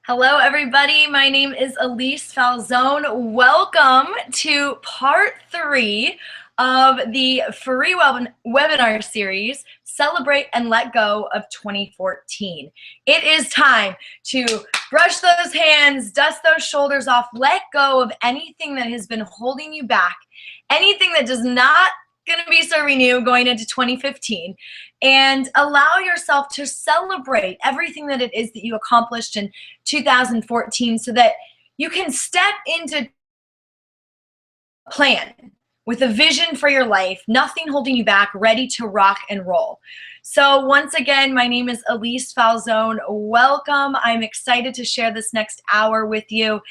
Hello, everybody. My name is Elyse Falzone. Welcome to part 3 of the free webinar series, Celebrate and Let Go of 2014. It is time to brush those hands, dust those shoulders off, let go of anything that has been holding you back, anything that does not going to be serving you going into 2015, and allow yourself to celebrate everything that it is that you accomplished in 2014 so that you can step into a plan with a vision for your life, nothing holding you back, ready to rock and roll. So once again, my name is Elyse Falzone. Welcome. I'm excited to share this next hour with you.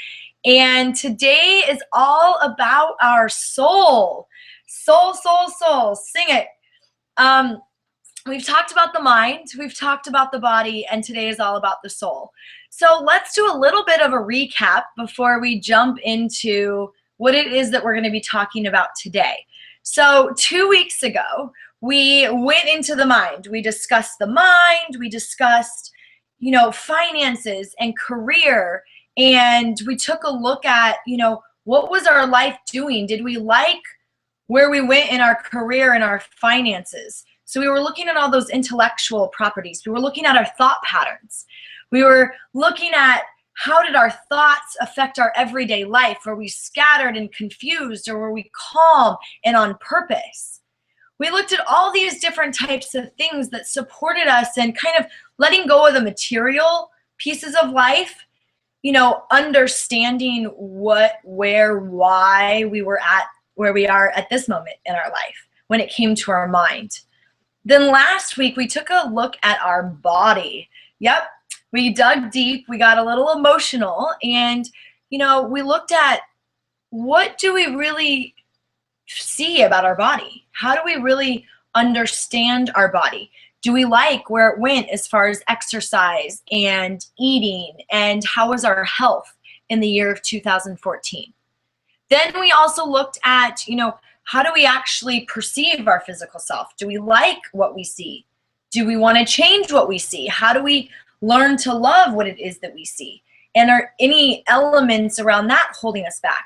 And today is all about our soul. Soul, soul, soul. Sing it. We've talked about the mind, we've talked about the body, and today is all about the soul. So let's do a little bit of a recap before we jump into what it is that we're going to be talking about today. So 2 weeks ago, we went into the mind. We discussed the mind, we discussed, finances and career, and we took a look at, what was our life doing? Did we like where we went in our career and our finances? So we were looking at all those intellectual properties. We were looking at our thought patterns. We were looking at how did our thoughts affect our everyday life? Were we scattered and confused, or were we calm and on purpose? We looked at all these different types of things that supported us and kind of letting go of the material pieces of life, understanding what, where, why we were at where we are at this moment in our life when it came to our mind. Then last week, we took a look at our body. Yep, we dug deep, we got a little emotional, and, we looked at what do we really see about our body? How do we really understand our body? Do we like where it went as far as exercise and eating, and how was our health in the year of 2014? Then we also looked at, how do we actually perceive our physical self? Do we like what we see? Do we want to change what we see? How do we learn to love what it is that we see? And are any elements around that holding us back?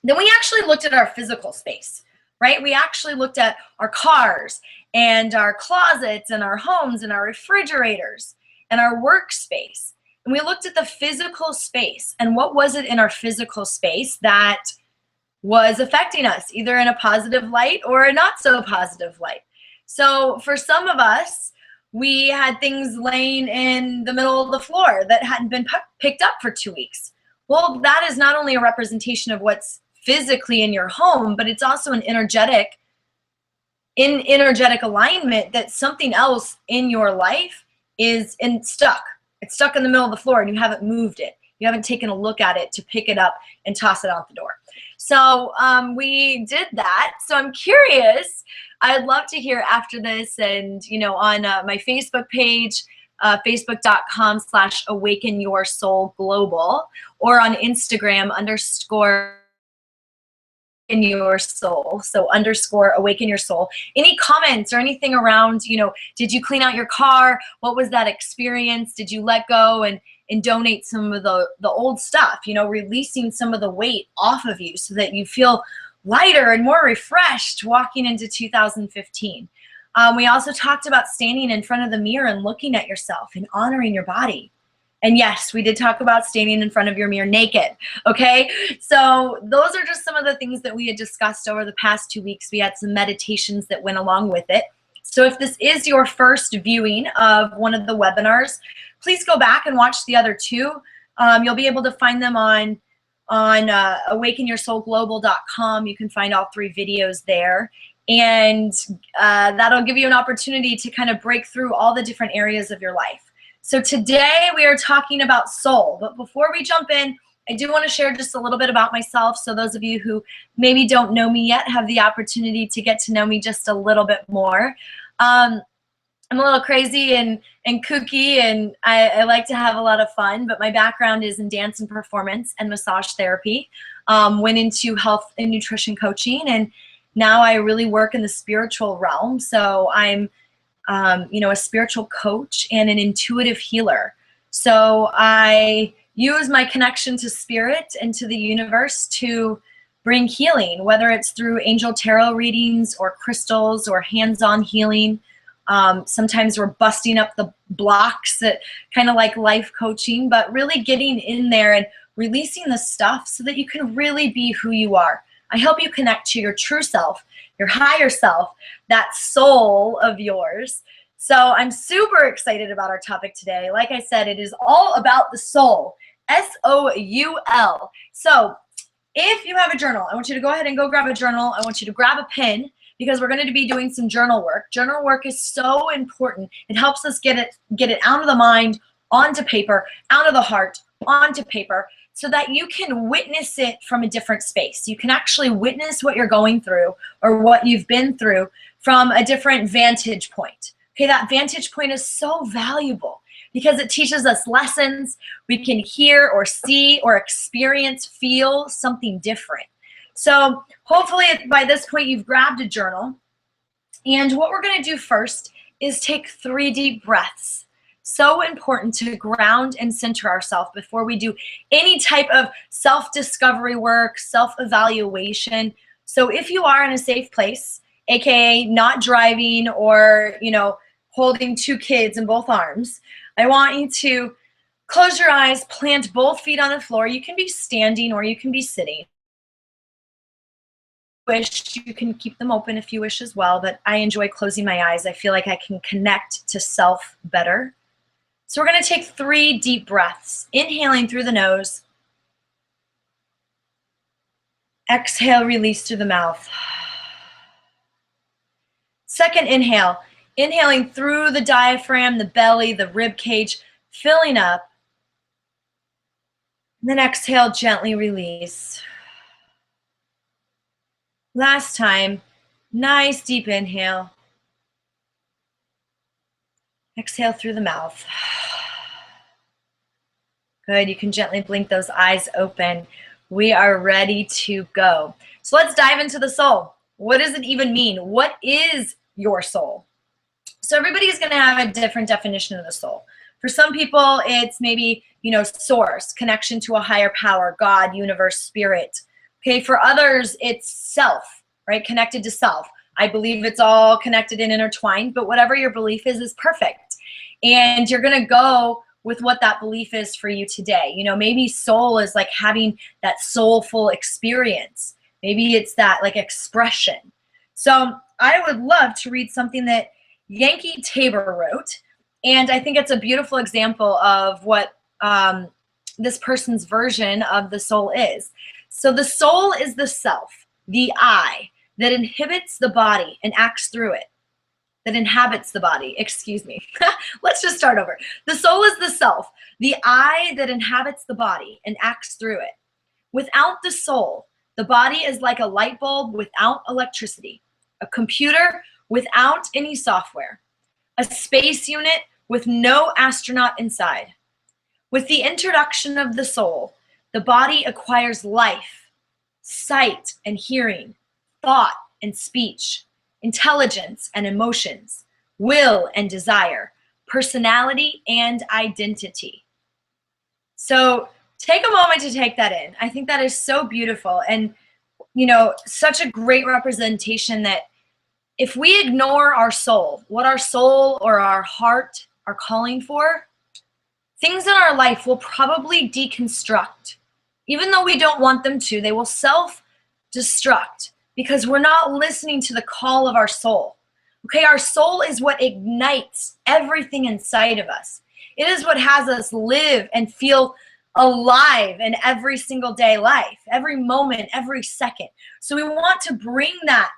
Then we actually looked at our physical space, right? We actually looked at our cars and our closets and our homes and our refrigerators and our workspace. And we looked at the physical space and what was it in our physical space that was affecting us, either in a positive light or a not so positive light. So for some of us, we had things laying in the middle of the floor that hadn't been picked up for 2 weeks. Well, that is not only a representation of what's physically in your home, but it's also an energetic alignment that something else in your life is stuck. It's stuck in the middle of the floor and you haven't moved it. You haven't taken a look at it to pick it up and toss it out the door. So we did that. So I'm curious. I'd love to hear after this, and on my Facebook page, facebook.com/awakenyoursoulglobal, or on Instagram _in your soul. So _awaken your soul. Any comments or anything around, did you clean out your car? What was that experience? Did you let go and donate some of the old stuff, releasing some of the weight off of you so that you feel lighter and more refreshed walking into 2015. We also talked about standing in front of the mirror and looking at yourself and honoring your body. And yes, we did talk about standing in front of your mirror naked, okay? So those are just some of the things that we had discussed over the past 2 weeks. We had some meditations that went along with it. So if this is your first viewing of one of the webinars, please go back and watch the other two. You'll be able to find them on awakenyoursoulglobal.com. You can find all 3 videos there. And that'll give you an opportunity to kind of break through all the different areas of your life. So today we are talking about soul. But before we jump in, I do want to share just a little bit about myself. So those of you who maybe don't know me yet have the opportunity to get to know me just a little bit more. I'm a little crazy and kooky, and I like to have a lot of fun, but my background is in dance and performance and massage therapy. Went into health and nutrition coaching, and now I really work in the spiritual realm. So I'm a spiritual coach and an intuitive healer. So I use my connection to spirit and to the universe to bring healing, whether it's through angel tarot readings or crystals or hands-on healing. Sometimes we're busting up the blocks, that kind of like life coaching, but really getting in there and releasing the stuff so that you can really be who you are. I help you connect to your true self, your higher self, that soul of yours. So I'm super excited about our topic today. Like I said, it is all about the soul, S-O-U-L. So if you have a journal, I want you to go ahead and go grab a journal. I want you to grab a pen, because we're going to be doing some journal work. Journal work is so important. It helps us get it out of the mind, onto paper, out of the heart, onto paper, so that you can witness it from a different space. You can actually witness what you're going through or what you've been through from a different vantage point. Okay, that vantage point is so valuable because it teaches us lessons. We can hear or see or experience, feel something different. So hopefully by this point you've grabbed a journal. And what we're going to do first is take 3 deep breaths. So important to ground and center ourselves before we do any type of self-discovery work, self-evaluation. So if you are in a safe place, aka not driving or, holding 2 kids in both arms, I want you to close your eyes, plant both feet on the floor. You can be standing or you can be sitting. Wish you can keep them open if you wish as well, but I enjoy closing my eyes. I feel like I can connect to self better. So we're going to take 3 deep breaths, inhaling through the nose, exhale, release through the mouth. Second inhale, inhaling through the diaphragm, the belly, the rib cage, filling up. And then exhale, gently release. Last time, nice deep inhale. Exhale through the mouth. Good, you can gently blink those eyes open. We are ready to go. So let's dive into the soul. What does it even mean? What is your soul? So everybody's gonna have a different definition of the soul. For some people, it's maybe, source, connection to a higher power, God, universe, spirit. Okay, for others, it's self, right? Connected to self. I believe it's all connected and intertwined, but whatever your belief is perfect. And you're gonna go with what that belief is for you today. Maybe soul is like having that soulful experience. Maybe it's that like expression. So I would love to read something that Yankee Tabor wrote. And I think it's a beautiful example of what this person's version of the soul is. So the soul is the self, the I, that inhibits the body and acts through it. That inhabits the body, excuse me. Let's just start over. The soul is the self, the I that inhabits the body and acts through it. Without the soul, the body is like a light bulb without electricity, a computer without any software, a space unit with no astronaut inside. With the introduction of the soul, the body acquires life, sight and hearing, thought and speech, intelligence and emotions, will and desire, personality and identity. So take a moment to take that in. I think that is so beautiful and, such a great representation that if we ignore our soul, what our soul or our heart are calling for, things in our life will probably deconstruct. Even though we don't want them to, they will self-destruct because we're not listening to the call of our soul. Okay, our soul is what ignites everything inside of us. It is what has us live and feel alive in every single day life, every moment, every second. So we want to bring that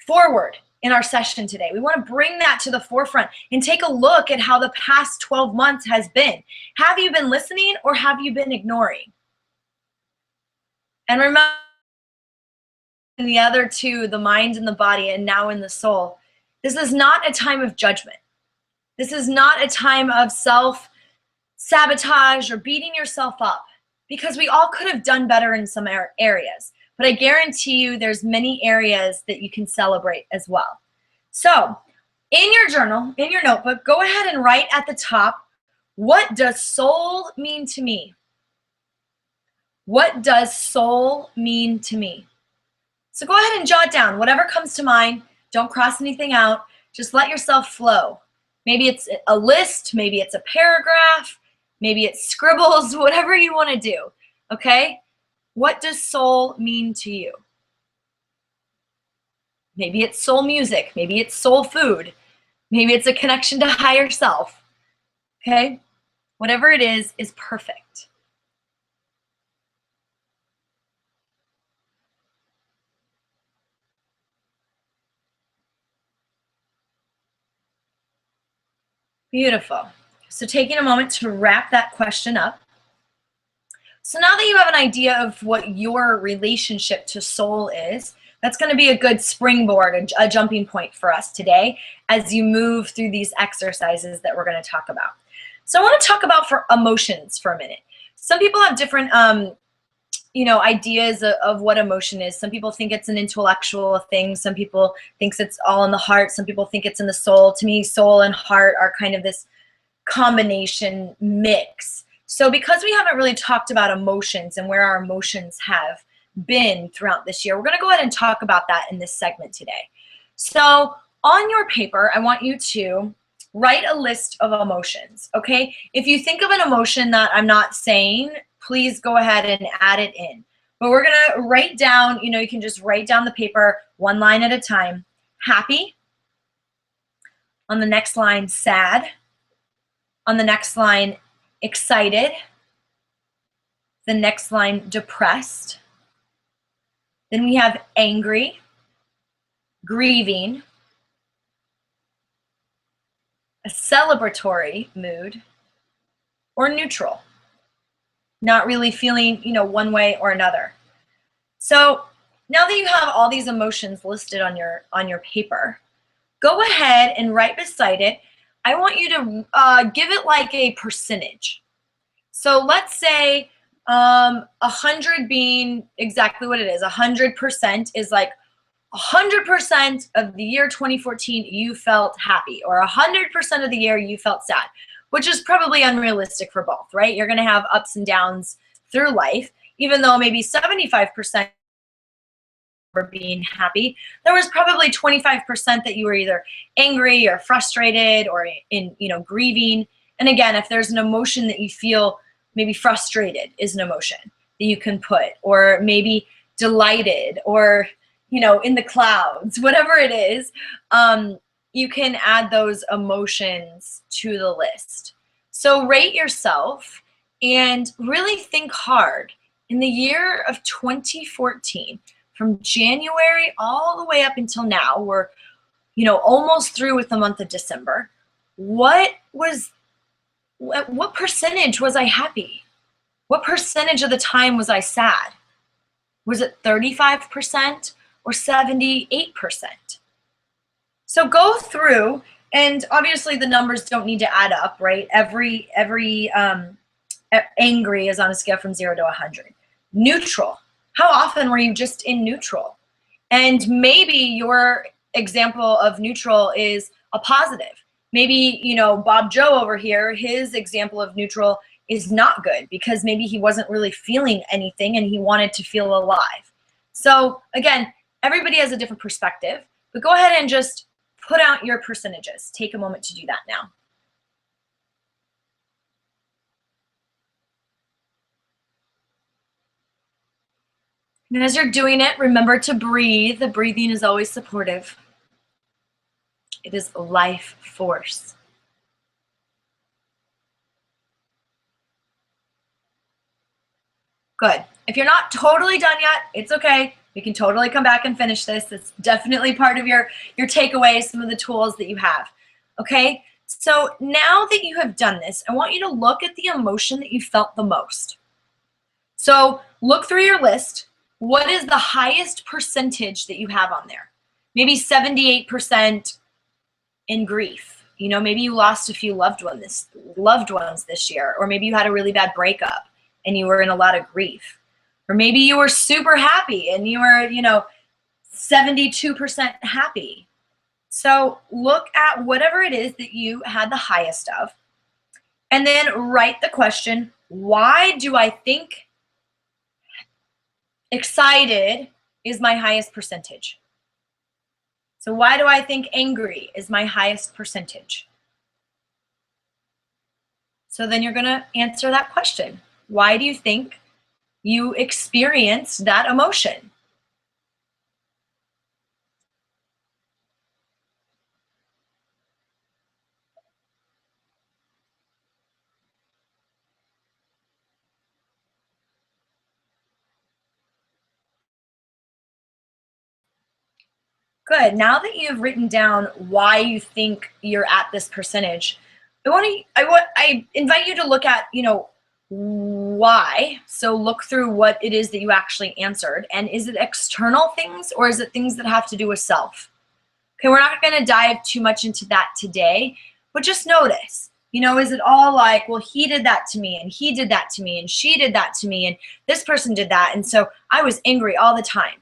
forward in our session today. We want to bring that to the forefront and take a look at how the past 12 months has been. Have you been listening or have you been ignoring? And remember, in the other two, the mind and the body, and now in the soul, this is not a time of judgment. This is not a time of self-sabotage or beating yourself up, because we all could have done better in some areas. But I guarantee you there's many areas that you can celebrate as well. So in your journal, in your notebook, go ahead and write at the top, What does soul mean to me? What does soul mean to me? So go ahead and jot down whatever comes to mind. Don't cross anything out. Just let yourself flow. Maybe it's a list, maybe it's a paragraph, maybe it's scribbles, whatever you want to do. Okay? What does soul mean to you? Maybe it's soul music, maybe it's soul food, maybe it's a connection to higher self. Okay? Whatever it is perfect. Beautiful. So taking a moment to wrap that question up. So now that you have an idea of what your relationship to soul is, that's going to be a good springboard, a jumping point for us today as you move through these exercises that we're going to talk about. So I want to talk about for emotions for a minute. Some people have different ideas of what emotion is. Some people think it's an intellectual thing. Some people think it's all in the heart. Some people think it's in the soul. To me, soul and heart are kind of this combination mix. So because we haven't really talked about emotions and where our emotions have been throughout this year, we're going to go ahead and talk about that in this segment today. So on your paper, I want you to write a list of emotions, okay? If you think of an emotion that I'm not saying, please go ahead and add it in. But we're going to write down, you can just write down the paper one line at a time. Happy. On the next line, sad. On the next line, excited. The next line, depressed. Then we have angry, grieving, a celebratory mood, or neutral. Not really feeling, one way or another. So now that you have all these emotions listed on your paper, go ahead and right beside it, I want you to give it like a percentage. So let's say 100 being exactly what it is. 100% is like 100% of the year 2014 you felt happy, or 100% of the year you felt sad, which is probably unrealistic for both, right? You're going to have ups and downs through life, even though maybe 75% were being happy. There was probably 25% that you were either angry or frustrated or in grieving. And again, if there's an emotion that you feel, maybe frustrated is an emotion that you can put, or maybe delighted, or in the clouds, whatever it is, you can add those emotions to the list. So rate yourself and really think hard. In the year of 2014, from January all the way up until now, we're almost through with the month of December. What percentage was I happy? What percentage of the time was I sad? Was it 35% or 78%? So go through, and obviously the numbers don't need to add up, right? Every angry is on a scale from 0 to 100. Neutral. How often were you just in neutral? And maybe your example of neutral is a positive. Maybe, Bob Joe over here, his example of neutral is not good because maybe he wasn't really feeling anything and he wanted to feel alive. So again, everybody has a different perspective, but go ahead and just put out your percentages. Take a moment to do that now. And as you're doing it, remember to breathe. The breathing is always supportive. It is life force. Good. If you're not totally done yet, it's okay. You can totally come back and finish this. It's definitely part of your takeaways, some of the tools that you have. Okay? So now that you have done this, I want you to look at the emotion that you felt the most. So look through your list. What is the highest percentage that you have on there? Maybe 78% in grief. Maybe you lost a few loved ones this year, or maybe you had a really bad breakup and you were in a lot of grief. Or maybe you were super happy and you were, 72% happy. So look at whatever it is that you had the highest of And then write the question, why do I think excited is my highest percentage? So why do I think angry is my highest percentage? So then you're going to answer that question. Why do you think you experience that emotion? Good. Now that you've written down why you think you're at this percentage, I invite you to look at, why. So look through what it is that you actually answered. And is it external things or is it things that have to do with self? Okay, we're not going to dive too much into that today, but just notice, is it all like, well, he did that to me and he did that to me and she did that to me and this person did that. And so I was angry all the time.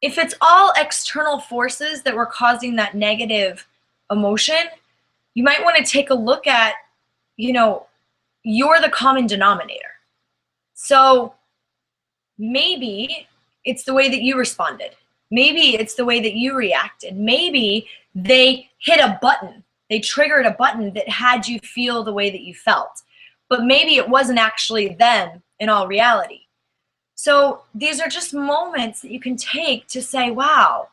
If it's all external forces that were causing that negative emotion, you might want to take a look at, you're the common denominator. So maybe it's the way that you responded. Maybe it's the way that you reacted. Maybe they hit a button. They triggered a button that had you feel the way that you felt. But maybe it wasn't actually them in all reality. So these are just moments that you can take to say, wow,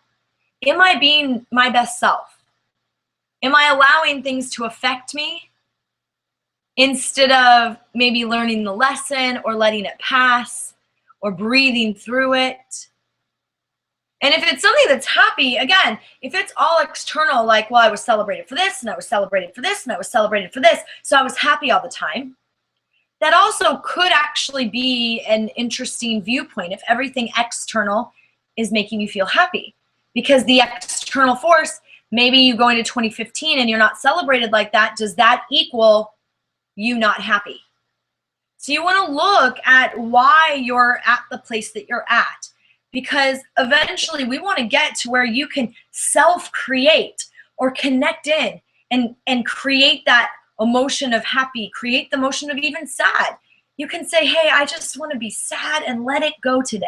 am I being my best self? Am I allowing things to affect me instead of maybe learning the lesson or letting it pass or breathing through it? And if it's something that's happy, again, if it's all external, like, well, I was celebrated for this and I was celebrated for this and I was celebrated for this, so I was happy all the time, that also could actually be an interesting viewpoint if everything external is making you feel happy. Because the external force, maybe you go into 2015 and you're not celebrated like that, does that equal you not happy? So you want to look at why you're at the place that you're at. Because eventually we want to get to where you can self-create or connect in and create that emotion of happy, create the emotion of even sad. You can say, hey, I just want to be sad and let it go today.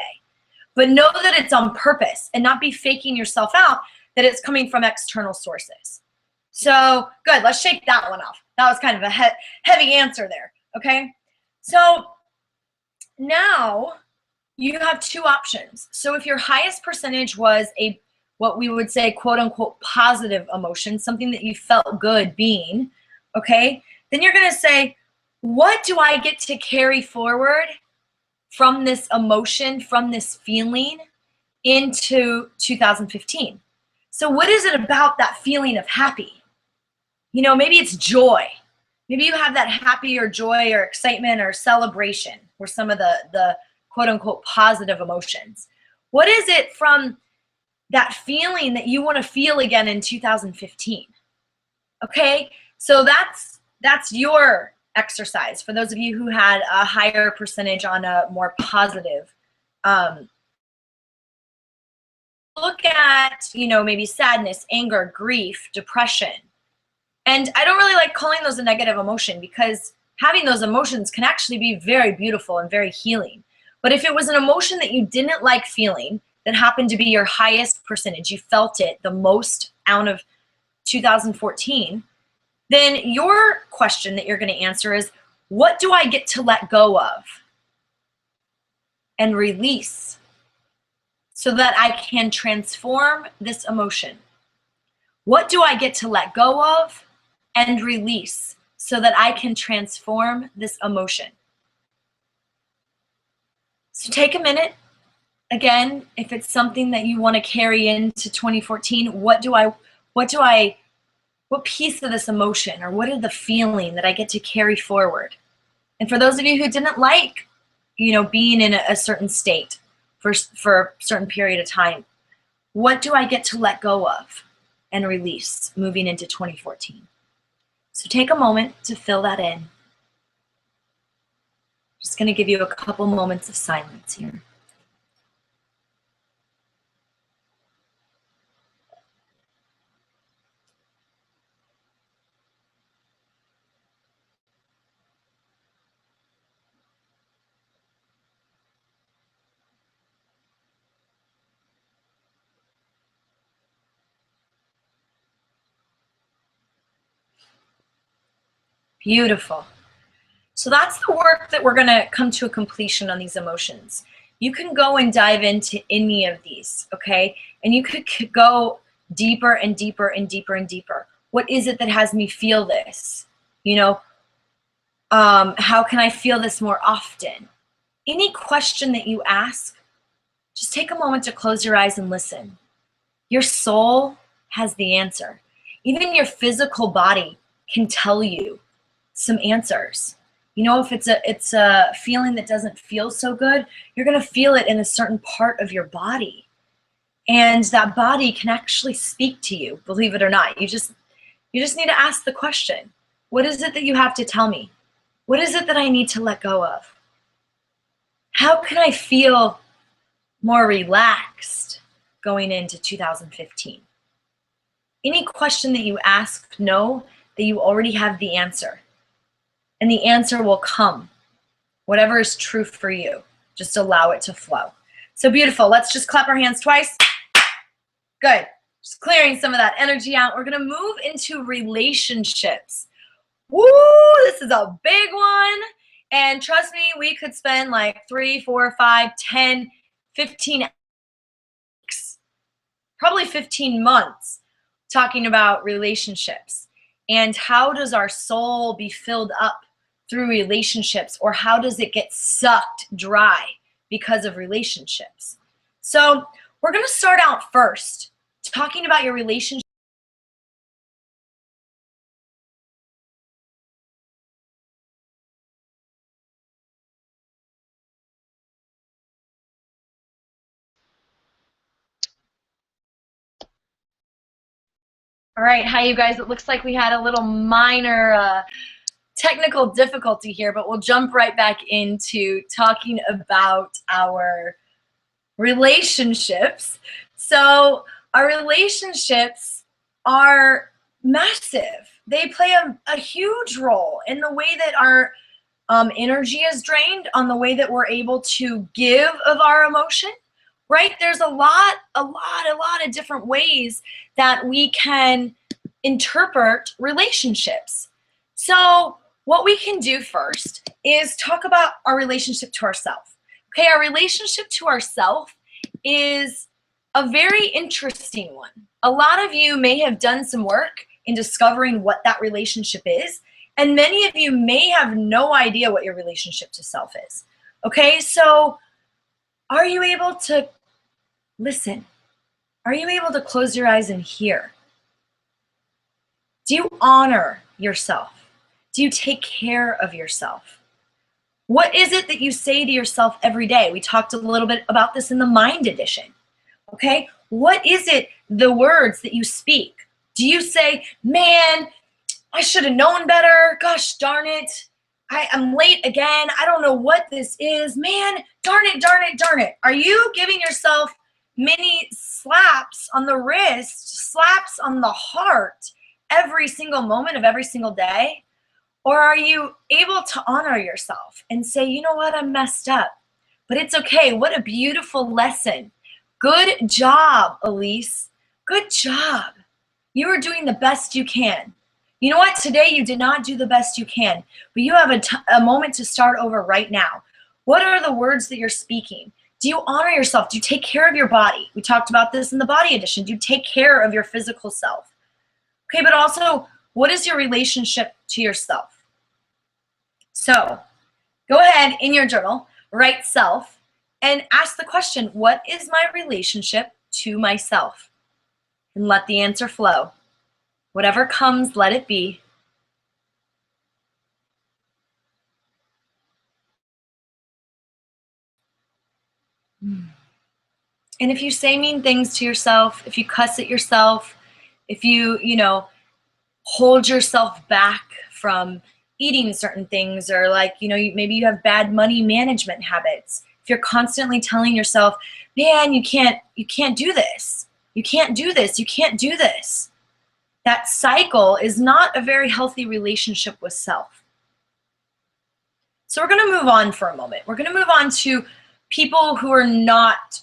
But know that it's on purpose and not be faking yourself out that it's coming from external sources. So good, let's shake that one off. That was kind of a heavy answer there, okay? So now you have two options. So if your highest percentage was what we would say, quote unquote, positive emotion, something that you felt good being, okay, then you're going to say, what do I get to carry forward from this emotion, from this feeling into 2015? So what is it about that feeling of happy? Maybe it's joy. Maybe you have that happy or joy or excitement or celebration or some of the quote unquote positive emotions. What is it from that feeling that you want to feel again in 2015? Okay, so that's your exercise for those of you who had a higher percentage on a more positive. Look at, maybe sadness, anger, grief, depression. And I don't really like calling those a negative emotion because having those emotions can actually be very beautiful and very healing. But if it was an emotion that you didn't like feeling, that happened to be your highest percentage, you felt it the most out of 2014, then your question that you're going to answer is, what do I get to let go of and release so that I can transform this emotion? What do I get to let go of and release so that I can transform this emotion? So take a minute. Again, if it's something that you want to carry into 2014, what piece of this emotion or what is the feeling that I get to carry forward? And for those of you who didn't like, being in a certain state for a certain period of time, what do I get to let go of and release moving into 2014? So take a moment to fill that in. Just going to give you a couple moments of silence here. Beautiful. So that's the work that we're going to come to a completion on these emotions. You can go and dive into any of these, okay? And you could go deeper and deeper and deeper and deeper. What is it that has me feel this? You know, how can I feel this more often? Any question that you ask, just take a moment to close your eyes and listen. Your soul has the answer. Even your physical body can tell you some answers. You know, if it's a feeling that doesn't feel so good, you're going to feel it in a certain part of your body. And that body can actually speak to you, believe it or not. You just need to ask the question. What is it that you have to tell me? What is it that I need to let go of? How can I feel more relaxed going into 2015? Any question that you ask, know that you already have the answer. And the answer will come. Whatever is true for you, just allow it to flow. So beautiful. Let's just clap our hands twice. Good. Just clearing some of that energy out. We're going to move into relationships. Woo, this is a big one. And trust me, we could spend like 3, 4, 5, 10, 15 weeks, probably 15 months talking about relationships. And how does our soul be filled up through relationships, or how does it get sucked dry because of relationships? So we're going to start out first talking about your relationship. All right, hi you guys. It looks like we had a little minor technical difficulty here, but we'll jump right back into talking about our relationships. So our relationships are massive. They play a huge role in the way that our energy is drained, on the way that we're able to give of our emotion, right? There's a lot of different ways that we can interpret relationships. So what we can do first is talk about our relationship to ourselves. Okay, our relationship to ourselves is a very interesting one. A lot of you may have done some work in discovering what that relationship is, and many of you may have no idea what your relationship to self is. Okay, so are you able to listen? Are you able to close your eyes and hear? Do you honor yourself? Do you take care of yourself? What is it that you say to yourself every day? We talked a little bit about this in the Mind Edition. Okay, what is it, the words that you speak? Do you say, man, I should have known better. Gosh darn it. I'm late again. I don't know what this is. Man, darn it, darn it, darn it. Are you giving yourself many slaps on the wrist, slaps on the heart every single moment of every single day? Or are you able to honor yourself and say, you know what, I messed up, but it's okay. What a beautiful lesson. Good job, Elyse. Good job. You are doing the best you can. You know what? Today you did not do the best you can, but you have a moment to start over right now. What are the words that you're speaking? Do you honor yourself? Do you take care of your body? We talked about this in the Body Edition. Do you take care of your physical self? Okay, but also, what is your relationship to yourself? So go ahead in your journal, write self, and ask the question, what is my relationship to myself? And let the answer flow. Whatever comes, let it be. And if you say mean things to yourself, if you cuss at yourself, if you hold yourself back from eating certain things, or like, maybe you have bad money management habits. If you're constantly telling yourself, man, you can't do this. You can't do this. You can't do this. That cycle is not a very healthy relationship with self. So we're going to move on for a moment. We're going to move on to people who are not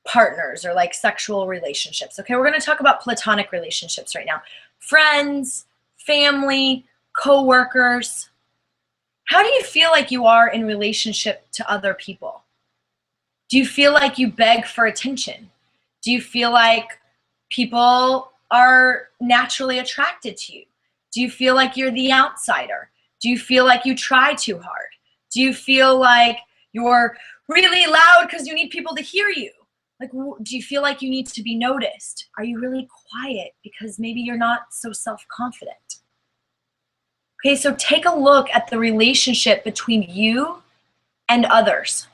partners or like sexual relationships. Okay, we're going to talk about platonic relationships right now. Friends, family, coworkers? How do you feel like you are in relationship to other people? Do you feel like you beg for attention? Do you feel like people are naturally attracted to you? Do you feel like you're the outsider? Do you feel like you try too hard? Do you feel like you're really loud because you need people to hear you? Like, do you feel like you need to be noticed? Are you really quiet because maybe you're not so self-confident? Okay, so take a look at the relationship between you and others.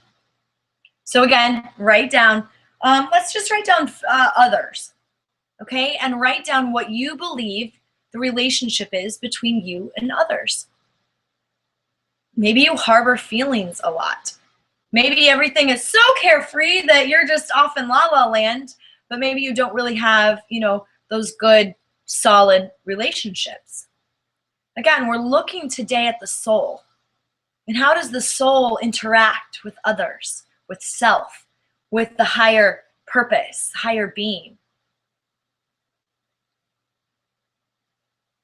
So again, write down, let's just write down others, okay? And write down what you believe the relationship is between you and others. Maybe you harbor feelings a lot. Maybe everything is so carefree that you're just off in la la land, but maybe you don't really have, those good, solid relationships. Again, we're looking today at the soul. And how does the soul interact with others, with self, with the higher purpose, higher being?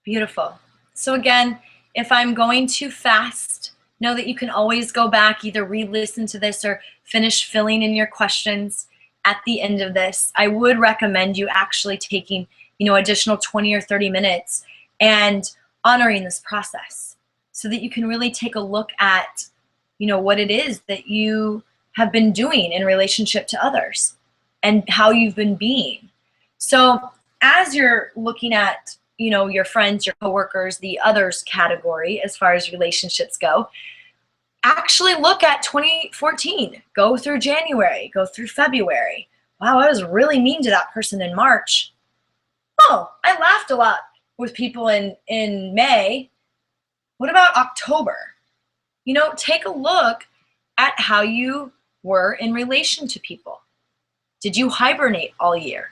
Beautiful. So again, if I'm going too fast, know that you can always go back, either re-listen to this or finish filling in your questions at the end of this. I would recommend you actually taking, additional 20 or 30 minutes and honoring this process so that you can really take a look at, what it is that you have been doing in relationship to others and how you've been being. So as you're looking at, your friends, your coworkers, the others category as far as relationships go, actually look at 2014. Go through January, go through February. Wow, I was really mean to that person in March. Oh, I laughed a lot with people in May. What about October? Take a look at how you were in relation to people. Did you hibernate all year?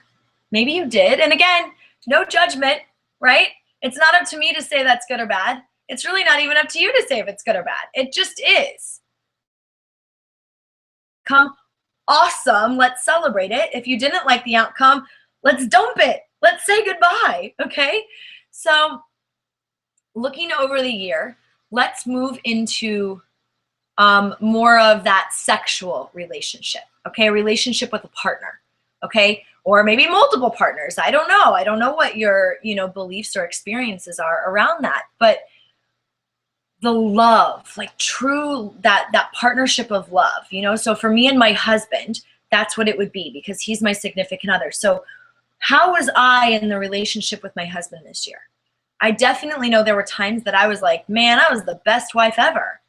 Maybe you did. And again, no judgment, right? It's not up to me to say that's good or bad. It's really not even up to you to say if it's good or bad. It just is. Come awesome. Let's celebrate it. If you didn't like the outcome, let's dump it. Let's say goodbye. Okay. So looking over the year, let's move into more of that sexual relationship. Okay. A relationship with a partner. Okay. Or maybe multiple partners. I don't know. I don't know what your, beliefs or experiences are around that, but the love, like true, that partnership of love, so for me and my husband, that's what it would be because he's my significant other. So how was I in the relationship with my husband this year? I definitely know there were times that I was like, man, I was the best wife ever.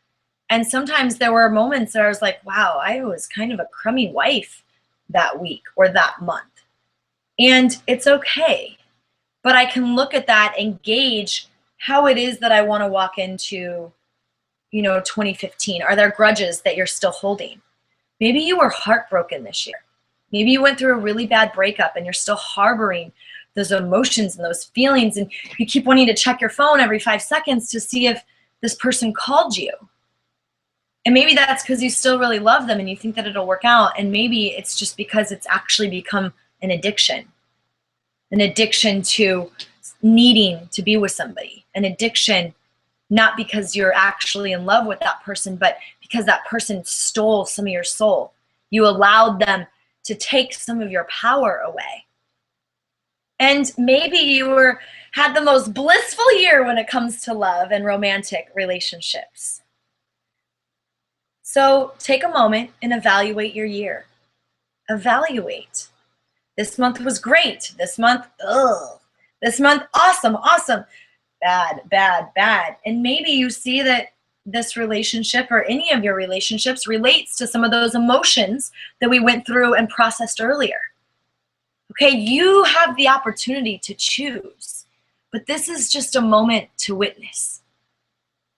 And sometimes there were moments that I was like, wow, I was kind of a crummy wife that week or that month. And it's okay. But I can look at that and gauge how it is that I want to walk into, 2015. Are there grudges that you're still holding? Maybe you were heartbroken this year. Maybe you went through a really bad breakup and you're still harboring those emotions and those feelings, and you keep wanting to check your phone every 5 seconds to see if this person called you. And maybe that's because you still really love them and you think that it'll work out, and maybe it's just because it's actually become an addiction to needing to be with somebody, an addiction not because you're actually in love with that person, but because that person stole some of your soul. You allowed them to take some of your power away. And maybe you had the most blissful year when it comes to love and romantic relationships. So take a moment and evaluate your year. Evaluate. This month was great. This month, ugh. This month, awesome, awesome. Bad, bad, bad. And maybe you see that this relationship or any of your relationships relates to some of those emotions that we went through and processed earlier. Okay, you have the opportunity to choose, but this is just a moment to witness.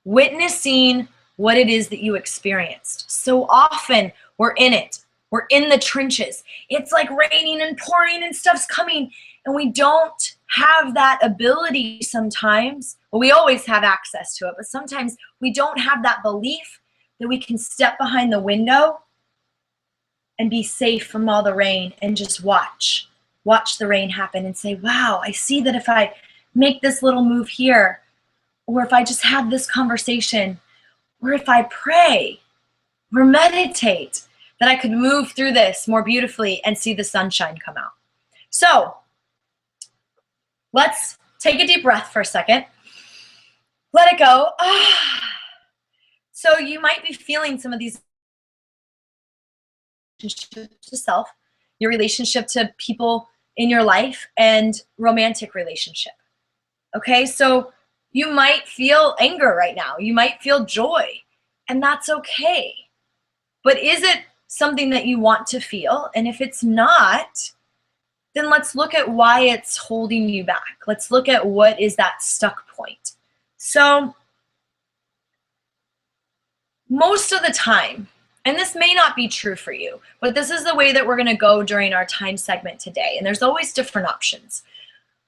Witnessing what it is that you experienced. So often we're in it. We're in the trenches. It's like raining and pouring and stuff's coming, and we don't have that ability sometimes. Well, we always have access to it, but sometimes we don't have that belief that we can step behind the window and be safe from all the rain and just watch the rain happen and say, wow, I see that if I make this little move here, or if I just have this conversation, or if I pray or meditate, that I could move through this more beautifully and see the sunshine come out. So let's take a deep breath for a second. Let it go. So you might be feeling some of these relationships to self, your relationship to people in your life, and romantic relationship. Okay, so you might feel anger right now. You might feel joy, and that's okay. But is it something that you want to feel? And if it's not, then let's look at why it's holding you back. Let's look at what is that stuck point. So most of the time, and this may not be true for you, but this is the way that we're going to go during our time segment today. And there's always different options.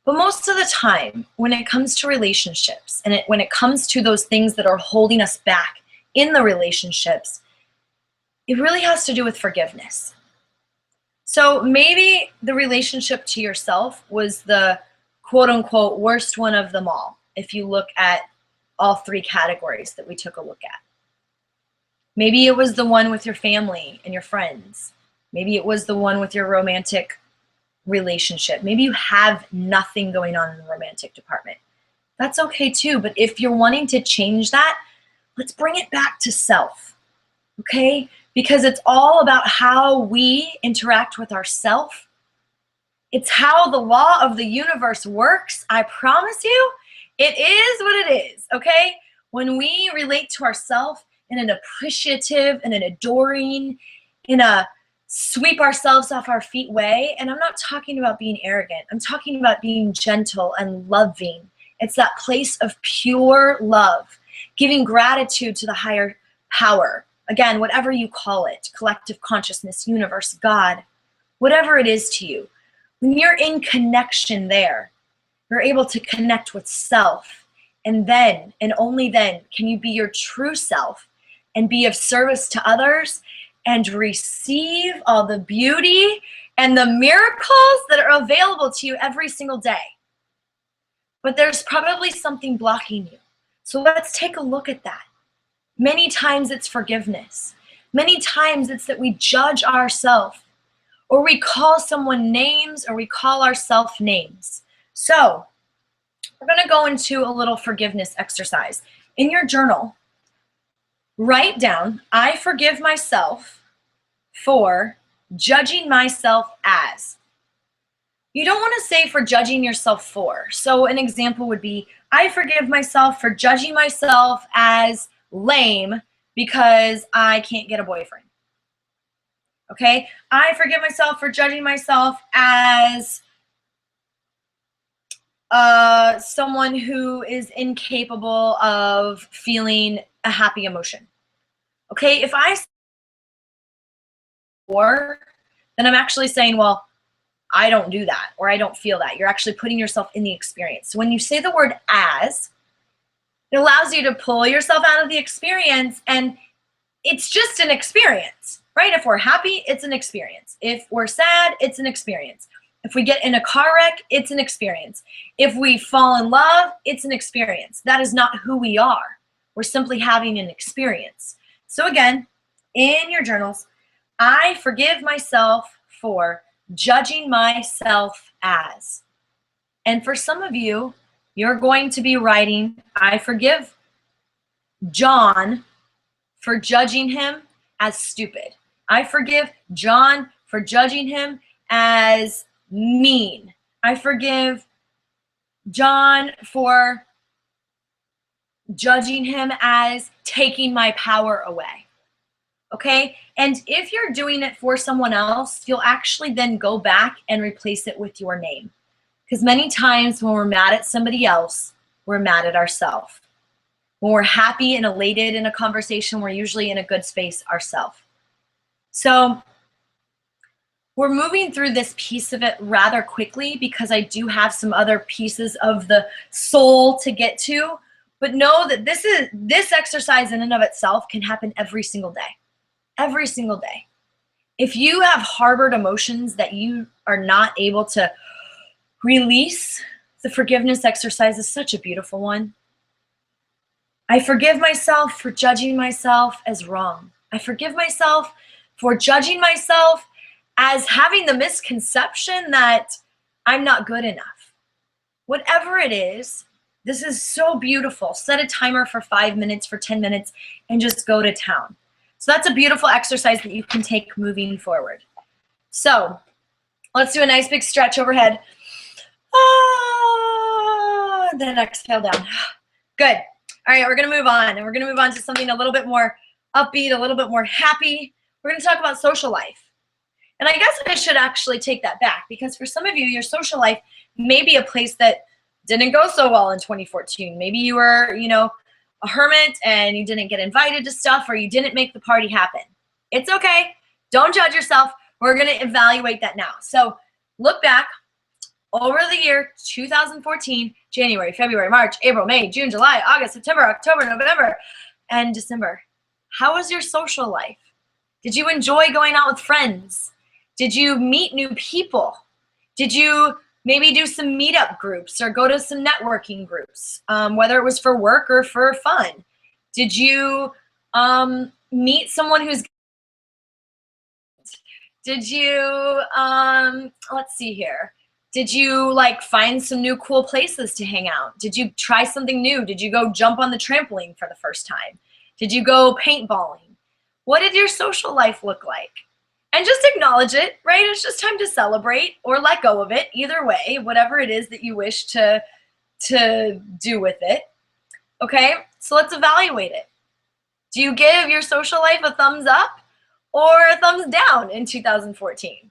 But most of the time, when it comes to relationships, and when it comes to those things that are holding us back in the relationships, it really has to do with forgiveness. So maybe the relationship to yourself was the quote unquote worst one of them all, if you look at all three categories that we took a look at. Maybe it was the one with your family and your friends. Maybe it was the one with your romantic relationship. Maybe you have nothing going on in the romantic department. That's okay too, but if you're wanting to change that, let's bring it back to self, okay? Because it's all about how we interact with ourself. It's how the law of the universe works. I promise you, it is what it is, okay? When we relate to ourself in an appreciative and an adoring, in a sweep ourselves off our feet way, and I'm not talking about being arrogant. I'm talking about being gentle and loving. It's that place of pure love, giving gratitude to the higher power. Again, whatever you call it, collective consciousness, universe, God, whatever it is to you. When you're in connection there, you're able to connect with self. And then, and only then, can you be your true self and be of service to others and receive all the beauty and the miracles that are available to you every single day. But there's probably something blocking you. So let's take a look at that. Many times it's forgiveness. Many times it's that we judge ourselves, or we call someone names, or we call ourselves names. So we're going to go into a little forgiveness exercise. In your journal, write down, I forgive myself for judging myself as. You don't want to say for judging yourself for. So an example would be, I forgive myself for judging myself as lame because I can't get a boyfriend. Okay? I forgive myself for judging myself as someone who is incapable of feeling a happy emotion. Okay? If I say for, then I'm actually saying, well, I don't do that, or I don't feel that. You're actually putting yourself in the experience. So when you say the word as, it allows you to pull yourself out of the experience, and it's just an experience, right? If we're happy, it's an experience. If we're sad, it's an experience. If we get in a car wreck, it's an experience. If we fall in love, it's an experience. That is not who we are. We're simply having an experience. So again, in your journals, I forgive myself for judging myself as. And for some of you, you're going to be writing, I forgive John for judging him as stupid. I forgive John for judging him as mean. I forgive John for judging him as taking my power away. Okay? And if you're doing it for someone else, you'll actually then go back and replace it with your name. Because many times when we're mad at somebody else, we're mad at ourselves. When we're happy and elated in a conversation, we're usually in a good space ourselves. So we're moving through this piece of it rather quickly because I do have some other pieces of the soul to get to. But know that this exercise in and of itself can happen every single day. Every single day. If you have harbored emotions that you are not able to release, the forgiveness exercise is such a beautiful one. I forgive myself for judging myself as wrong. I forgive myself for judging myself as having the misconception that I'm not good enough. Whatever it is, this is so beautiful. Set a timer for 5 minutes, for 10 minutes, and just go to town. So that's a beautiful exercise that you can take moving forward. So let's do a nice big stretch overhead. Then exhale down. Good. All right, we're going to move on, and we're going to move on to something a little bit more upbeat, a little bit more happy. We're going to talk about social life. And I guess I should actually take that back, because for some of you, your social life may be a place that didn't go so well in 2014. Maybe you were, a hermit and you didn't get invited to stuff, or you didn't make the party happen. It's okay. Don't judge yourself. We're going to evaluate that now. So look back over the year 2014, January, February, March, April, May, June, July, August, September, October, November, and December. How was your social life? Did you enjoy going out with friends? Did you meet new people? Did you maybe do some meetup groups or go to some networking groups, whether it was for work or for fun? Did you meet someone who's, did you, let's see here. Did you find some new cool places to hang out? Did you try something new? Did you go jump on the trampoline for the first time? Did you go paintballing? What did your social life look like? And just acknowledge it, right? It's just time to celebrate or let go of it. Either way, whatever it is that you wish to do with it. Okay, so let's evaluate it. Do you give your social life a thumbs up or a thumbs down in 2014?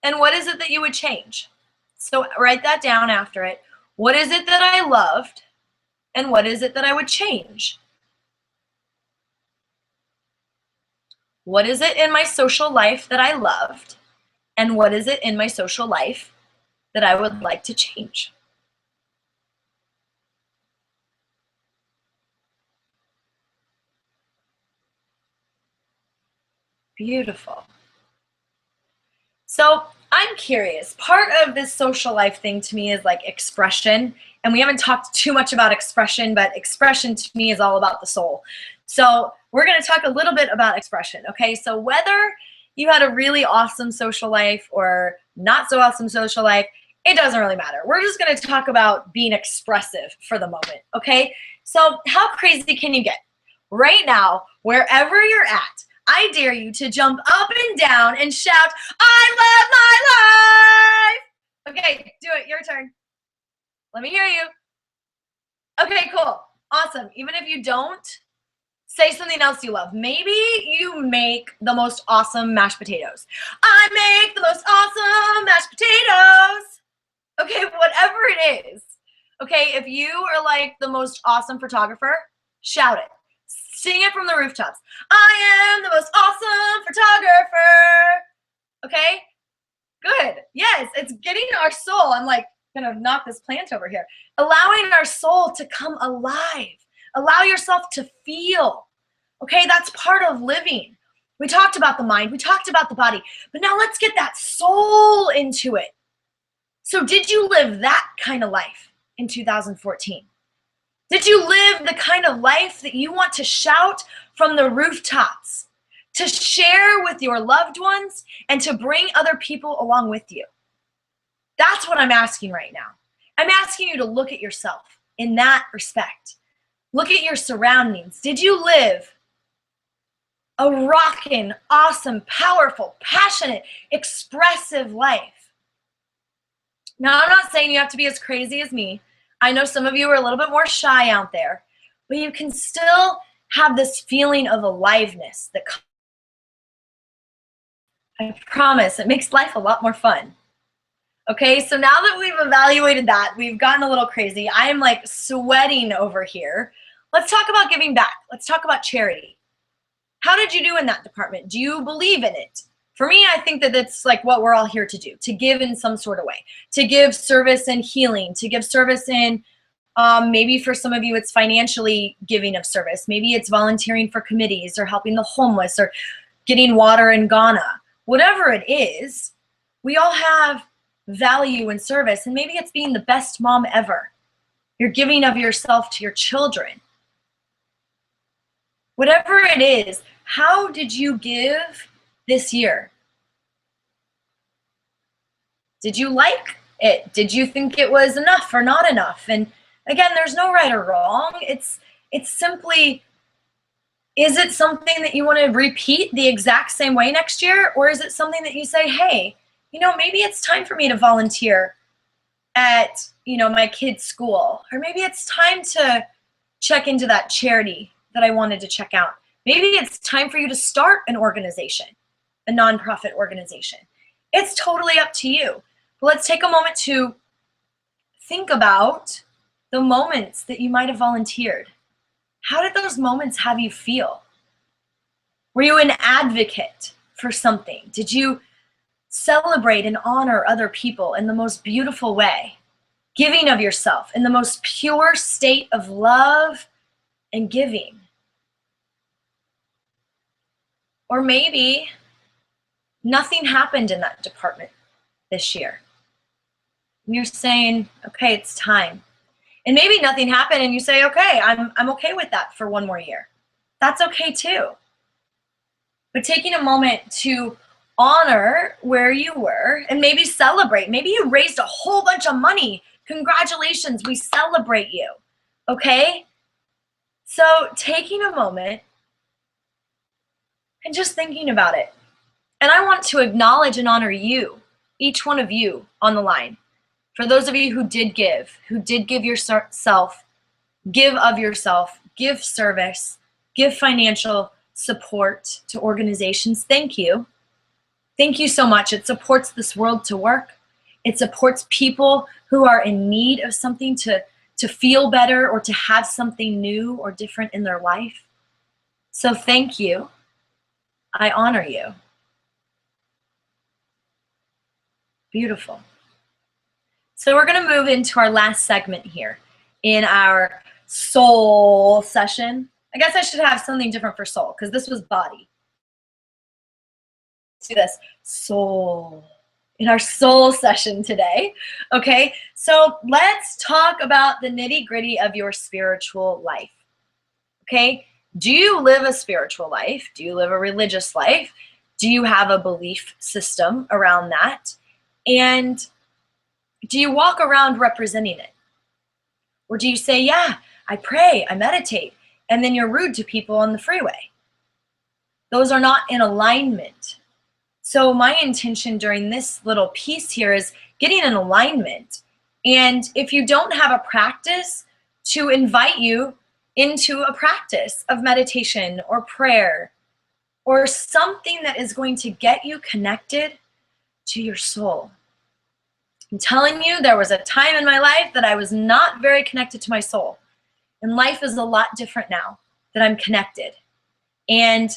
And what is it that you would change? So write that down after it. What is it that I loved? And what is it that I would change? What is it in my social life that I loved? And what is it in my social life that I would like to change? Beautiful. So I'm curious, part of this social life thing to me is expression. And we haven't talked too much about expression, but expression to me is all about the soul. So we're going to talk a little bit about expression, okay? So whether you had a really awesome social life or not so awesome social life, it doesn't really matter. We're just going to talk about being expressive for the moment, okay? So how crazy can you get? Right now, wherever you're at, I dare you to jump up and down and shout, I love my life! Okay, do it. Your turn. Let me hear you. Okay, cool. Awesome. Even if you don't, say something else you love. Maybe you make the most awesome mashed potatoes. I make the most awesome mashed potatoes. Okay, whatever it is. Okay, if you are the most awesome photographer, shout it. Sing it from the rooftops. I am the most awesome photographer. Okay, good. Yes, it's getting our soul. I'm gonna knock this plant over here. Allowing our soul to come alive. Allow yourself to feel. Okay, that's part of living. We talked about the mind, we talked about the body, but now let's get that soul into it. So did you live that kind of life in 2014? Did you live the kind of life that you want to shout from the rooftops, to share with your loved ones, and to bring other people along with you? That's what I'm asking right now. I'm asking you to look at yourself in that respect. Look at your surroundings. Did you live a rockin', awesome, powerful, passionate, expressive life? Now, I'm not saying you have to be as crazy as me. I know some of you are a little bit more shy out there, but you can still have this feeling of aliveness that, I promise, it makes life a lot more fun. Okay, so now that we've evaluated that, we've gotten a little crazy. I am sweating over here. Let's talk about giving back. Let's talk about charity. How did you do in that department? Do you believe in it? For me, I think that it's what we're all here to do, to give in some sort of way, to give service and healing, to give service in, maybe for some of you, it's financially giving of service. Maybe it's volunteering for committees or helping the homeless or getting water in Ghana. Whatever it is, we all have value in service, and maybe it's being the best mom ever. You're giving of yourself to your children. Whatever it is, how did you give this year? Did you like it? Did you think it was enough or not enough? And again, there's no right or wrong. It's simply, is it something that you want to repeat the exact same way next year? Or is it something that you say, hey, maybe it's time for me to volunteer at, my kid's school. Or maybe it's time to check into that charity that I wanted to check out. Maybe it's time for you to start an organization, a nonprofit organization. It's totally up to you. But let's take a moment to think about the moments that you might have volunteered. How did those moments have you feel? Were you an advocate for something? Did you celebrate and honor other people in the most beautiful way? Giving of yourself in the most pure state of love and giving. Or maybe nothing happened in that department this year. And you're saying, okay, it's time. And maybe nothing happened and you say, okay, I'm okay with that for one more year. That's okay too. But taking a moment to honor where you were and maybe celebrate. Maybe you raised a whole bunch of money. Congratulations, we celebrate you, okay? So taking a moment and just thinking about it. And I want to acknowledge and honor you, each one of you on the line. For those of you who did give yourself, give of yourself, give service, give financial support to organizations, thank you. Thank you so much. It supports this world to work. It supports people who are in need of something to feel better or to have something new or different in their life. So thank you. I honor you. Beautiful. So we're going to move into our last segment here in our soul session. I guess I should have something different for soul because this was body. Let's do this. Soul. In our soul session today. Okay, so let's talk about the nitty-gritty of your spiritual life. Okay, do you live a spiritual life? Do you live a religious life? Do you have a belief system around that? And do you walk around representing it? Or do you say, yeah, I pray, I meditate, and then you're rude to people on the freeway? Those are not in alignment. So my intention during this little piece here is getting an alignment. And if you don't have a practice, to invite you into a practice of meditation or prayer or something that is going to get you connected to your soul. I'm telling you, there was a time in my life that I was not very connected to my soul. And life is a lot different now that I'm connected. And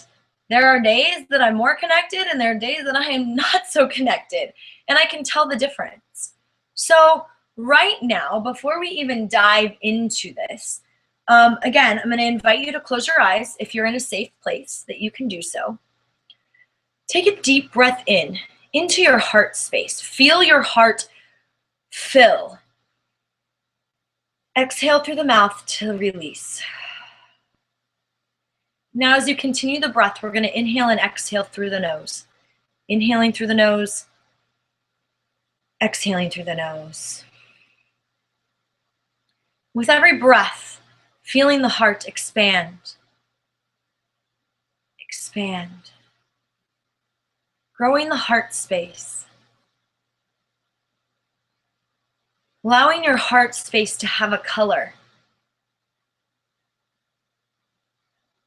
there are days that I'm more connected and there are days that I am not so connected. And I can tell the difference. So right now, before we even dive into this, again, I'm going to invite you to close your eyes if you're in a safe place that you can do so. Take a deep breath in, into your heart space. Feel your heart fill. Exhale through the mouth to release. Now as you continue the breath, we're going to inhale and exhale through the nose. Inhaling through the nose, exhaling through the nose. With every breath, feeling the heart expand. Expand. Growing the heart space. Allowing your heart space to have a color.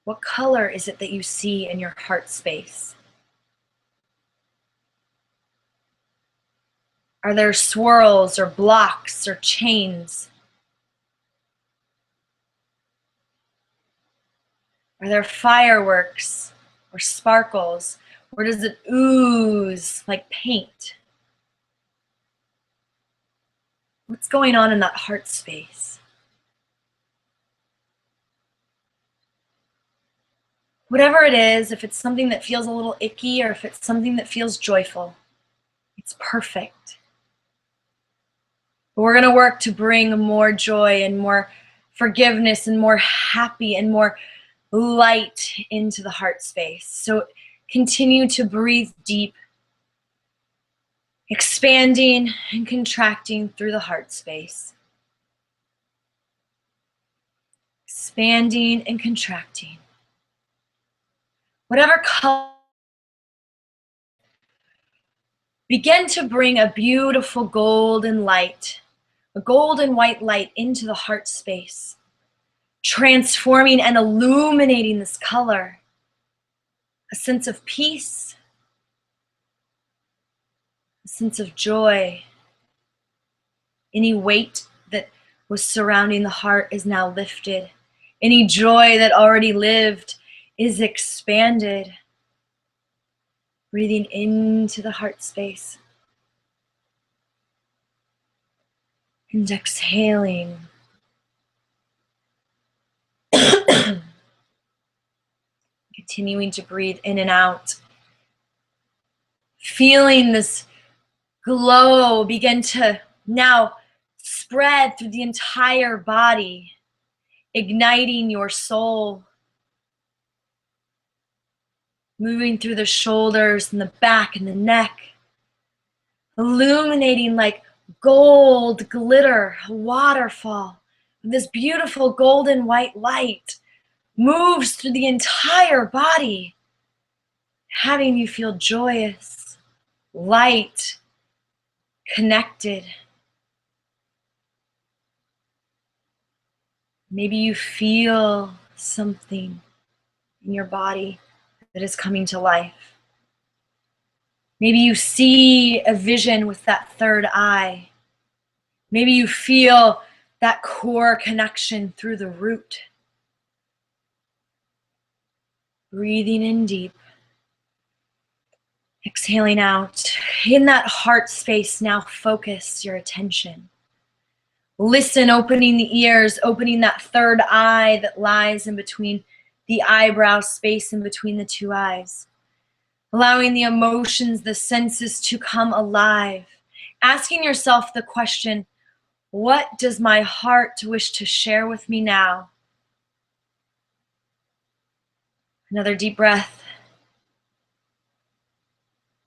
What color is it that you see in your heart space? Are there swirls or blocks or chains? Are there fireworks or sparkles? Or does it ooze like paint? What's going on in that heart space? Whatever it is, if it's something that feels a little icky or if it's something that feels joyful, it's perfect. But we're going to work to bring more joy and more forgiveness and more happy and more light into the heart space. So continue to breathe deep, expanding and contracting through the heart space. Expanding and contracting. Whatever color, begin to bring a beautiful golden light, a golden white light into the heart space, transforming and illuminating this color. A sense of peace, a sense of joy. Any weight that was surrounding the heart is now lifted. Any joy that already lived is expanded. Breathing into the heart space. And exhaling. Continuing to breathe in and out. Feeling this glow begin to now spread through the entire body, igniting your soul. Moving through the shoulders and the back and the neck. Illuminating like gold glitter, a waterfall. This beautiful golden white light moves through the entire body, having you feel joyous, light, connected. Maybe you feel something in your body that is coming to life. Maybe you see a vision with that third eye. Maybe you feel that core connection through the root. Breathing in deep. Exhaling out. In that heart space, now focus your attention. Listen, opening the ears, opening that third eye that lies in between the eyebrow space in between the two eyes. Allowing the emotions, the senses to come alive. Asking yourself the question, what does my heart wish to share with me now? Another deep breath.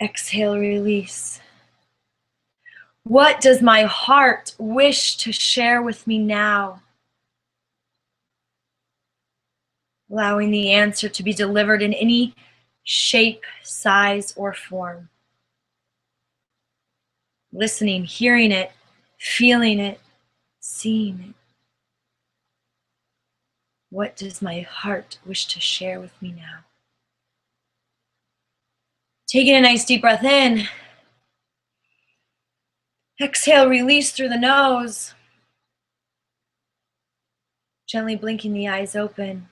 Exhale, release. What does my heart wish to share with me now? Allowing the answer to be delivered in any shape, size, or form. Listening, hearing it, feeling it, seeing it. What does my heart wish to share with me now? Taking a nice deep breath in. Exhale, release through the nose. Gently blinking the eyes open.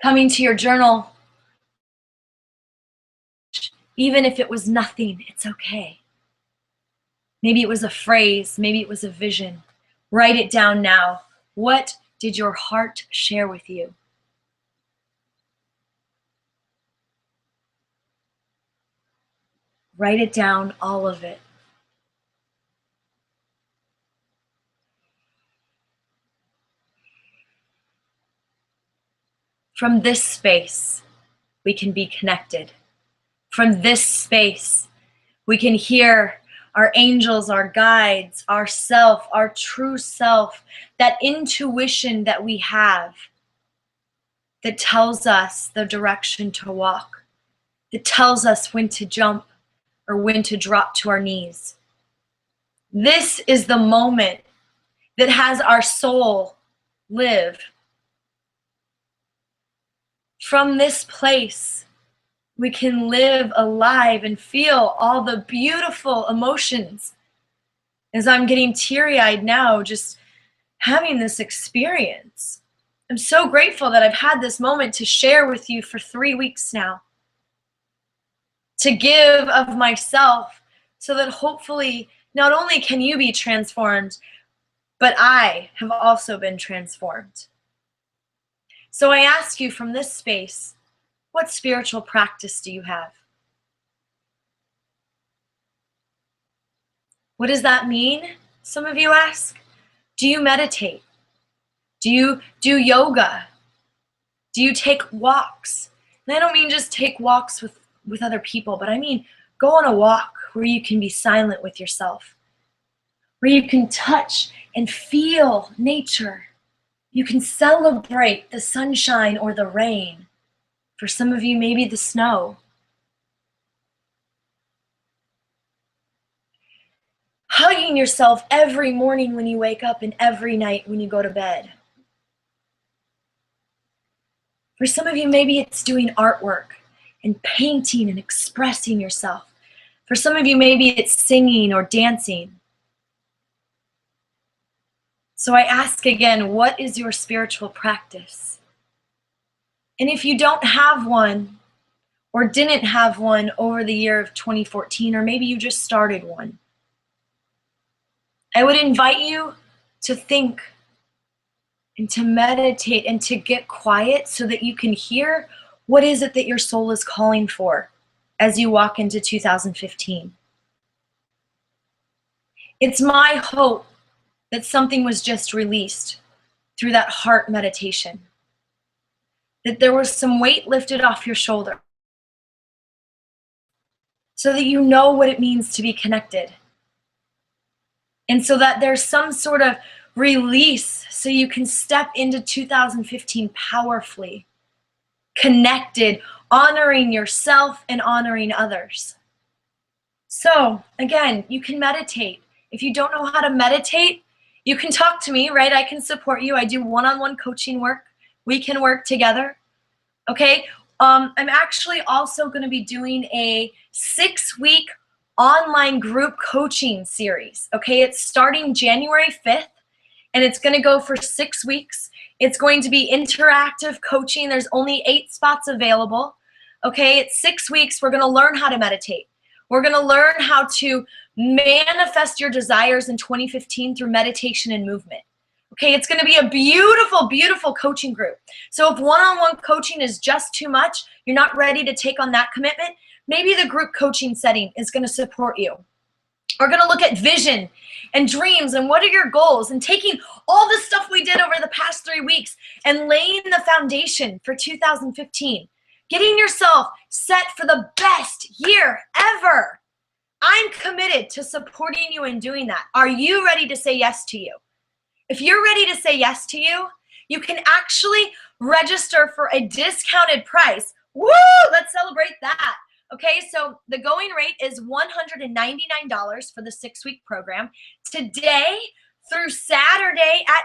Coming to your journal. Even if it was nothing, it's okay. Maybe it was a phrase, maybe it was a vision. Write it down now. What did your heart share with you? Write it down, all of it. From this space, we can be connected. From this space, we can hear our angels, our guides, our self, our true self, that intuition that we have that tells us the direction to walk, that tells us when to jump or when to drop to our knees. This is the moment that has our soul live. From this place, we can live alive and feel all the beautiful emotions. As I'm getting teary-eyed now, just having this experience. I'm so grateful that I've had this moment to share with you for 3 weeks now. To give of myself so that hopefully not only can you be transformed, but I have also been transformed. So I ask you from this space, what spiritual practice do you have? What does that mean? Some of you ask. Do you meditate? Do you do yoga? Do you take walks? And I don't mean just take walks with other people, but I mean go on a walk where you can be silent with yourself, where you can touch and feel nature. You can celebrate the sunshine or the rain. For some of you, maybe the snow. Hugging yourself every morning when you wake up and every night when you go to bed. For some of you, maybe it's doing artwork and painting and expressing yourself. For some of you, maybe it's singing or dancing. So I ask again, what is your spiritual practice? And if you don't have one or didn't have one over the year of 2014, or maybe you just started one, I would invite you to think and to meditate and to get quiet so that you can hear what is it that your soul is calling for as you walk into 2015. It's my hope that something was just released through that heart meditation, that there was some weight lifted off your shoulder so that you know what it means to be connected. And so that there's some sort of release so you can step into 2015 powerfully, connected, honoring yourself and honoring others. So again, you can meditate. If you don't know how to meditate, you can talk to me, right? I can support you. I do one-on-one coaching work. We can work together, okay? I'm actually also going to be doing a 6-week online group coaching series, okay? It's starting January 5th, and it's going to go for 6 weeks. It's going to be interactive coaching. There's only 8 spots available, okay? It's 6 weeks. We're going to learn how to meditate. We're going to learn how to manifest your desires in 2015 through meditation and movement. Okay, it's going to be a beautiful, beautiful coaching group. So if one-on-one coaching is just too much, you're not ready to take on that commitment, maybe the group coaching setting is going to support you. We're going to look at vision and dreams and what are your goals, and taking all the stuff we did over the past 3 weeks and laying the foundation for 2015. Getting yourself set for the best year ever. I'm committed to supporting you in doing that. Are you ready to say yes to you? If you're ready to say yes to you, you can actually register for a discounted price. Woo! Let's celebrate that. Okay, so the going rate is $199 for the 6-week program. Today through Saturday at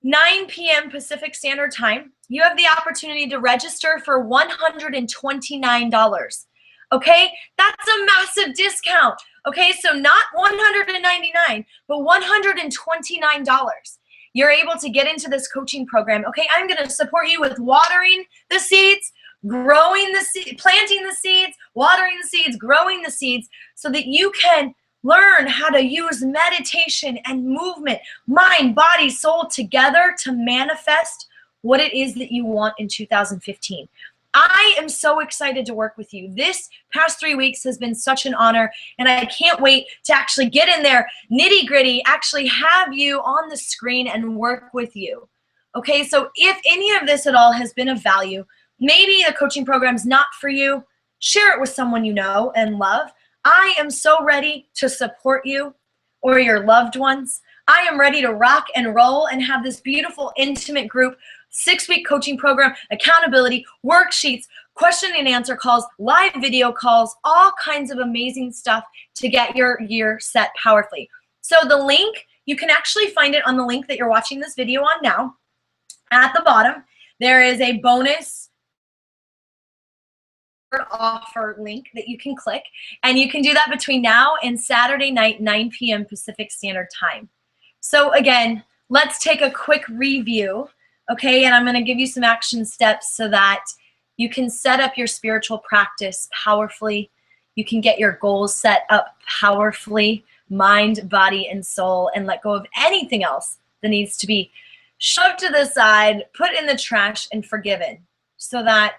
9 p.m. Pacific Standard Time, you have the opportunity to register for $129. Okay, that's a massive discount. Okay, so not $199, but $129. You're able to get into this coaching program. Okay, I'm going to support you with watering the seeds, growing the seeds, planting the seeds, watering the seeds, growing the seeds, so that you can learn how to use meditation and movement, mind, body, soul together to manifest what it is that you want in 2015. I am so excited to work with you. This past 3 weeks has been such an honor, and I can't wait to actually get in there, nitty gritty, actually have you on the screen and work with you. Okay, so if any of this at all has been of value, maybe the coaching program's not for you, share it with someone you know and love. I am so ready to support you or your loved ones. I am ready to rock and roll and have this beautiful, intimate group 6-week coaching program, accountability, worksheets, question and answer calls, live video calls, all kinds of amazing stuff to get your year set powerfully. So the link, you can actually find it on the link that you're watching this video on now. At the bottom, there is a bonus offer link that you can click, and you can do that between now and Saturday night, 9 p.m. Pacific Standard Time. So again, let's take a quick review. Okay, and I'm going to give you some action steps so that you can set up your spiritual practice powerfully. You can get your goals set up powerfully, mind, body, and soul, and let go of anything else that needs to be shoved to the side, put in the trash, and forgiven so that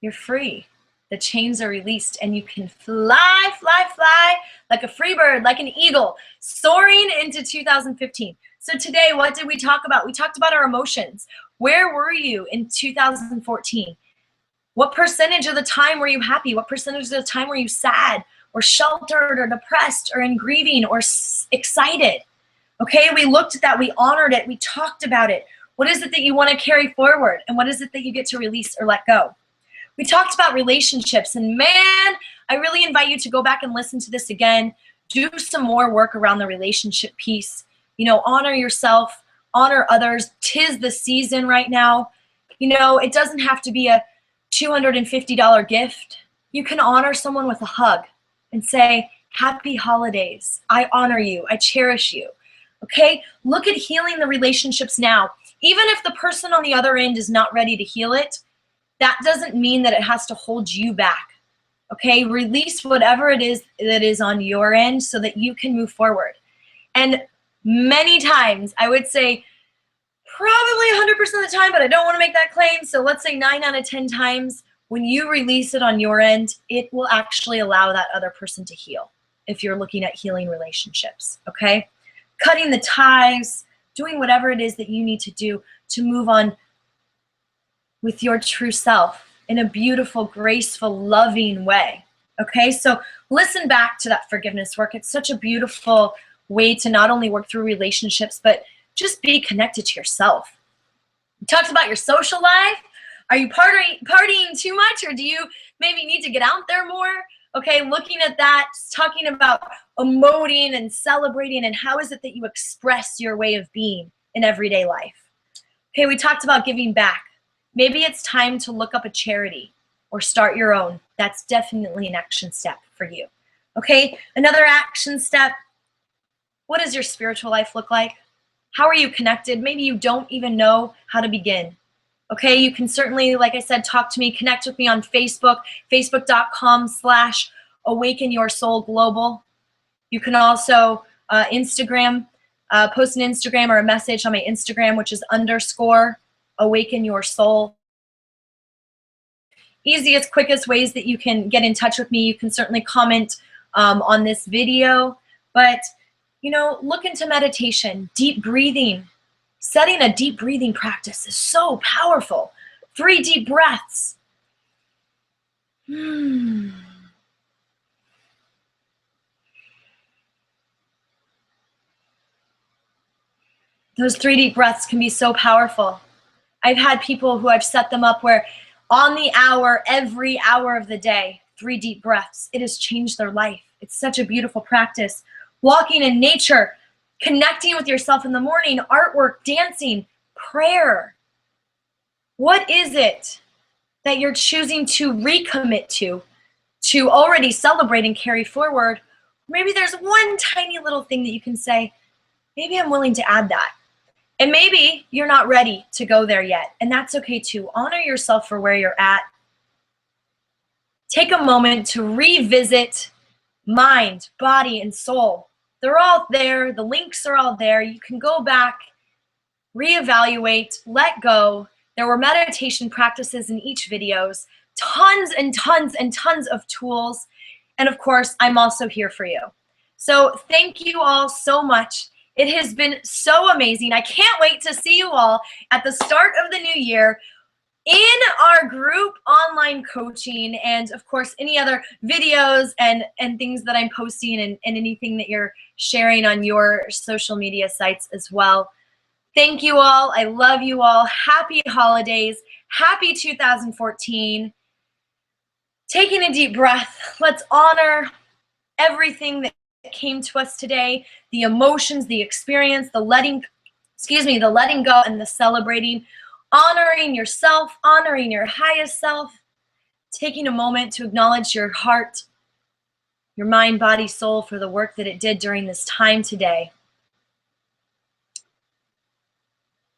you're free. The chains are released and you can fly, fly, fly like a free bird, like an eagle, soaring into 2015. So today, what did we talk about? We talked about our emotions. Where were you in 2014? What percentage of the time were you happy? What percentage of the time were you sad or sheltered or depressed or in grieving or excited? Okay, we looked at that, we honored it, we talked about it. What is it that you want to carry forward? And what is it that you get to release or let go? We talked about relationships, and man, I really invite you to go back and listen to this again. Do some more work around the relationship piece. You know, honor yourself, honor others. 'Tis the season right now. You know, it doesn't have to be a $250 gift. You can honor someone with a hug and say, happy holidays. I honor you. I cherish you. Okay? Look at healing the relationships now. Even if the person on the other end is not ready to heal it, that doesn't mean that it has to hold you back. Okay? Release whatever it is that is on your end so that you can move forward. And many times, I would say probably 100% of the time, but I don't want to make that claim. So let's say 9 out of 10 times, when you release it on your end, it will actually allow that other person to heal if you're looking at healing relationships, okay? Cutting the ties, doing whatever it is that you need to do to move on with your true self in a beautiful, graceful, loving way, okay? So listen back to that forgiveness work. It's such a beautiful way to not only work through relationships, but just be connected to yourself. We talked about your social life. Are you partying too much, or do you maybe need to get out there more? Okay, looking at that, talking about emoting and celebrating, and how is it that you express your way of being in everyday life? Okay, we talked about giving back. Maybe it's time to look up a charity or start your own. That's definitely an action step for you. Okay, another action step. What does your spiritual life look like? How are you connected? Maybe you don't even know how to begin. Okay, you can certainly, like I said, talk to me, connect with me on Facebook, facebook.com/awakenyoursoulglobal. You can also Instagram, post an Instagram or a message on my Instagram, which is _awakenyoursoul. Easiest, quickest ways that you can get in touch with me. You can certainly comment on this video, but you know, look into meditation, deep breathing. Setting a deep breathing practice is so powerful. 3 deep breaths. Those 3 deep breaths can be so powerful. I've had people who I've set them up where on the hour, every hour of the day, 3 deep breaths. It has changed their life. It's such a beautiful practice. Walking in nature, connecting with yourself in the morning, artwork, dancing, prayer. What is it that you're choosing to recommit to already celebrate and carry forward? Maybe there's one tiny little thing that you can say, maybe I'm willing to add that. And maybe you're not ready to go there yet, and that's okay too. Honor yourself for where you're at. Take a moment to revisit mind, body, and soul. They're all there. The links are all there. You can go back, reevaluate, let go. There were meditation practices in each videos, tons and tons and tons of tools. And of course, I'm also here for you. So thank you all so much. It has been so amazing. I can't wait to see you all at the start of the new year in our group online coaching, and of course any other videos and things that I'm posting, and anything that you're sharing on your social media sites as well. Thank you all. I love you all. Happy holidays. Happy 2014. Taking a deep breath. Let's honor everything that came to us today, the emotions, the experience, the letting go and the celebrating. Honoring yourself, honoring your highest self, taking a moment to acknowledge your heart, your mind, body, soul for the work that it did during this time today.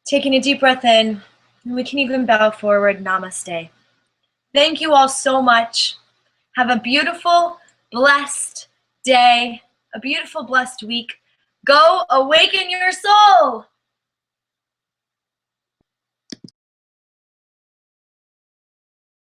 Taking a deep breath in, and we can even bow forward. Namaste. Thank you all so much. Have a beautiful, blessed day, a beautiful, blessed week. Go awaken your soul.